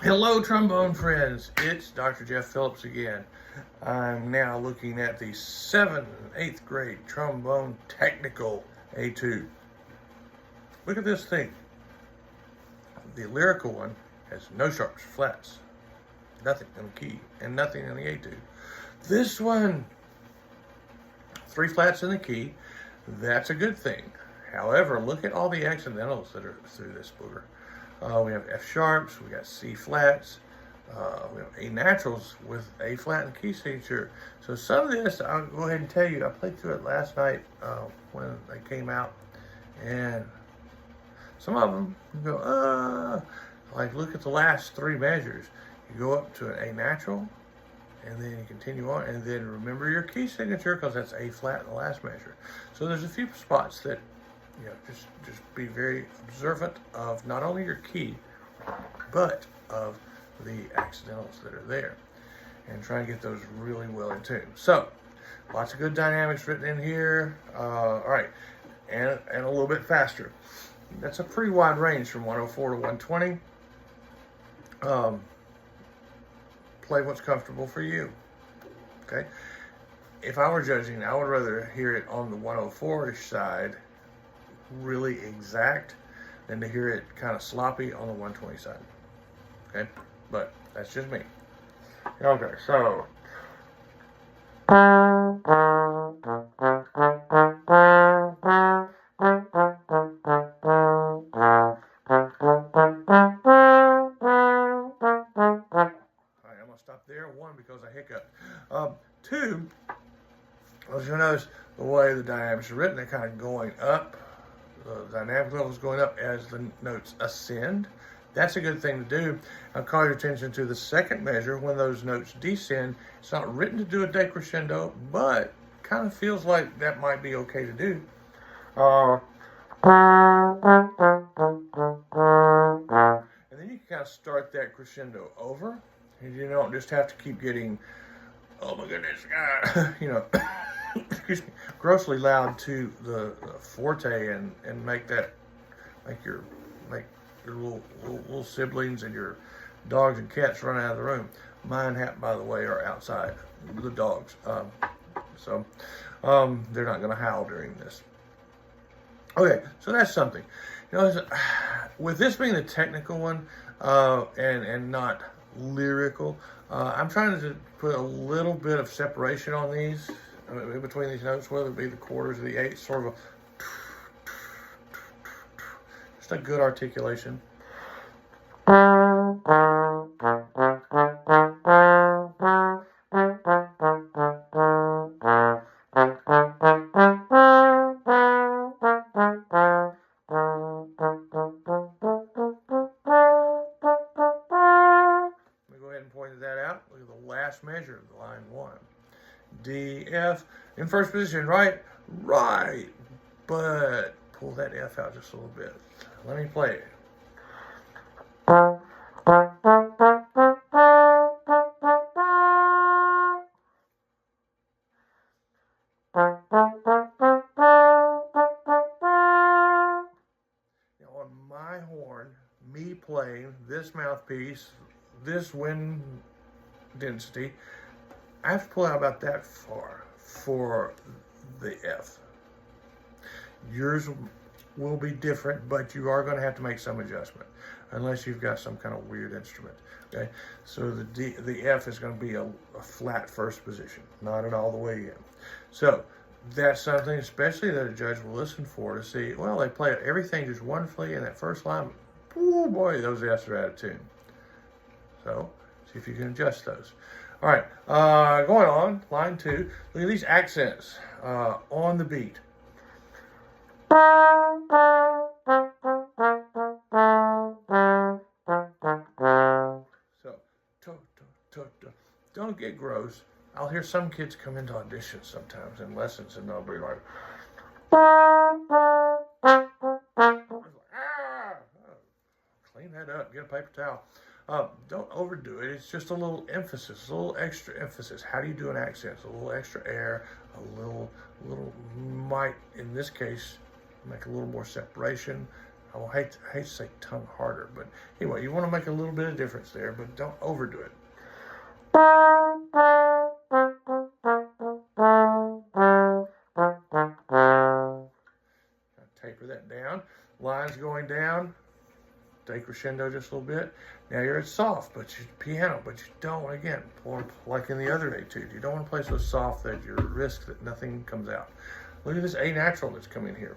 Hello, trombone friends. It's Dr. Jeff Phillips again. I'm now looking at the 7th and 8th grade trombone technical etude. Look at this thing. The lyrical one has no sharps, flats, nothing in the key, and nothing in the etude. This one, 3 flats in the key. That's a good thing. However, look at all the accidentals that are through this booger. We have F sharps, we got C flats, we have A naturals with A flat and key signature. So some of this, I'll go ahead and tell you, I played through it last night when they came out, and some of them you go, like look at the last 3 measures. You go up to an A natural, and then you continue on, and then remember your key signature because that's A flat in the last measure. So there's a few spots that just be very observant of not only your key, but of the accidentals that are there, and try and get those really well in tune. So, lots of good dynamics written in here. All right, and a little bit faster. That's a pretty wide range from 104 to 120. Play what's comfortable for you. Okay. If I were judging, I would rather hear it on the 104-ish side, really exact, than to hear it kind of sloppy on the 120 side. Okay, but that's just me. Okay, so alright, I'm gonna stop there. 1, because I hiccuped. 2, as you notice the way the dynamics are written, they're kind of going up. The dynamic level is going up as the notes ascend. That's a good thing to do. I'll call your attention to the second measure when those notes descend. It's not written to do a decrescendo, but kind of feels like that might be okay to do. And then you can kind of start that crescendo over, and you don't just have to keep getting, oh my goodness, excuse me, grossly loud to the forte and make your little siblings and your dogs and cats run out of the room. Mine, by the way, are outside, the dogs. So they're not going to howl during this. Okay, so that's something. With this being the technical one and not lyrical, I'm trying to put a little bit of separation on these, in between these notes, whether it be the quarters or the eighths, sort of just a good articulation. That out. Look at the last measure of the line 1. D, F, in first position, right? Right. But pull that F out just a little bit. Let me play it. Now on my horn, me playing this mouthpiece, this wind density, I have to pull out about that far for the F. Yours will be different, but you are going to have to make some adjustment unless you've got some kind of weird instrument. Okay, so the F is going to be a flat first position, not an all the way in. So that's something especially that a judge will listen for to see, well, they play everything just wonderfully in that first line. Oh boy, those F's are out of tune. So see if you can adjust those. All right, going on, line 2. Look at these accents on the beat. So, don't get gross. I'll hear some kids come into auditions sometimes in lessons, and they'll be like, clean that up, get a paper towel. Don't overdo it. It's just a little emphasis, a little extra emphasis. How do you do an accent? A little extra air, a little might, in this case, make a little more separation, hate to say tongue harder, but anyway, you want to make a little bit of difference there, but don't overdo it. Taper that down. Lines going down. Decrescendo just a little bit. Now you're at soft, but you piano, but you don't, again, like in the other etude, you don't want to play so soft that you risk that nothing comes out. Look at this A natural that's coming here.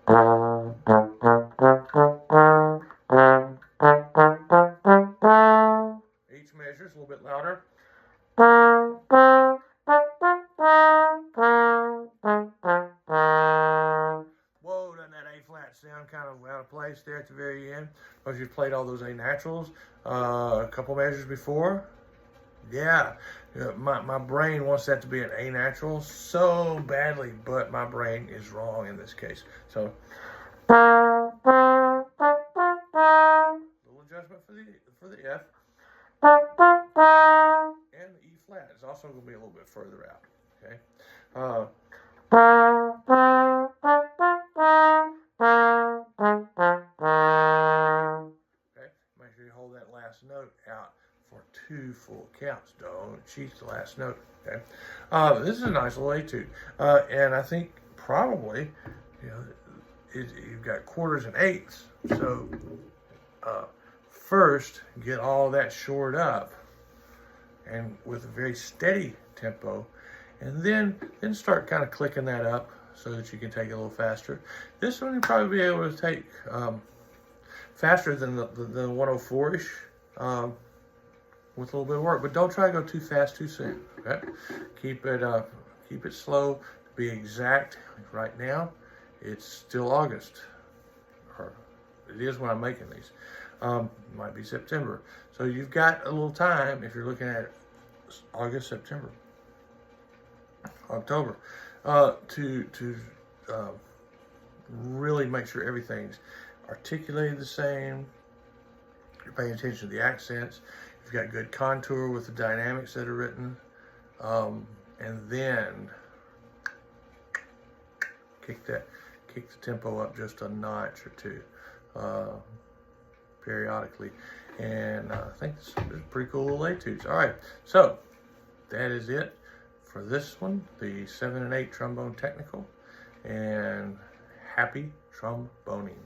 Each measure is a little bit louder. Whoa, doesn't that A flat sound kind of out of place there at the very end? Because you've played all those A naturals a couple measures before. Yeah, my brain wants that to be an A natural so badly, but my brain is wrong in this case. So, little adjustment for the F, and the E flat is also going to be a little bit further out. Okay. Okay, make sure you hold that last note out for 2 full counts. Don't cheat the last note. Okay, this is a nice little etude, and I think probably, you've got quarters and eighths. So first get all that shored up, and with a very steady tempo, and then start kind of clicking that up so that you can take it a little faster. This one you'll probably be able to take faster than the 104-ish with a little bit of work, but don't try to go too fast too soon. Okay, keep it slow. To be exact, right now it's still August, or it is when I'm making these. Might be September, so you've got a little time if you're looking at August, September, October, to really make sure everything's articulated the same. You're paying attention to the accents. You've got good contour with the dynamics that are written, and then kick the tempo up just a notch or two periodically, and I think this is pretty cool little etudes. All right, so that is it for this one, the 7 and 8 trombone technical, and happy tromboning.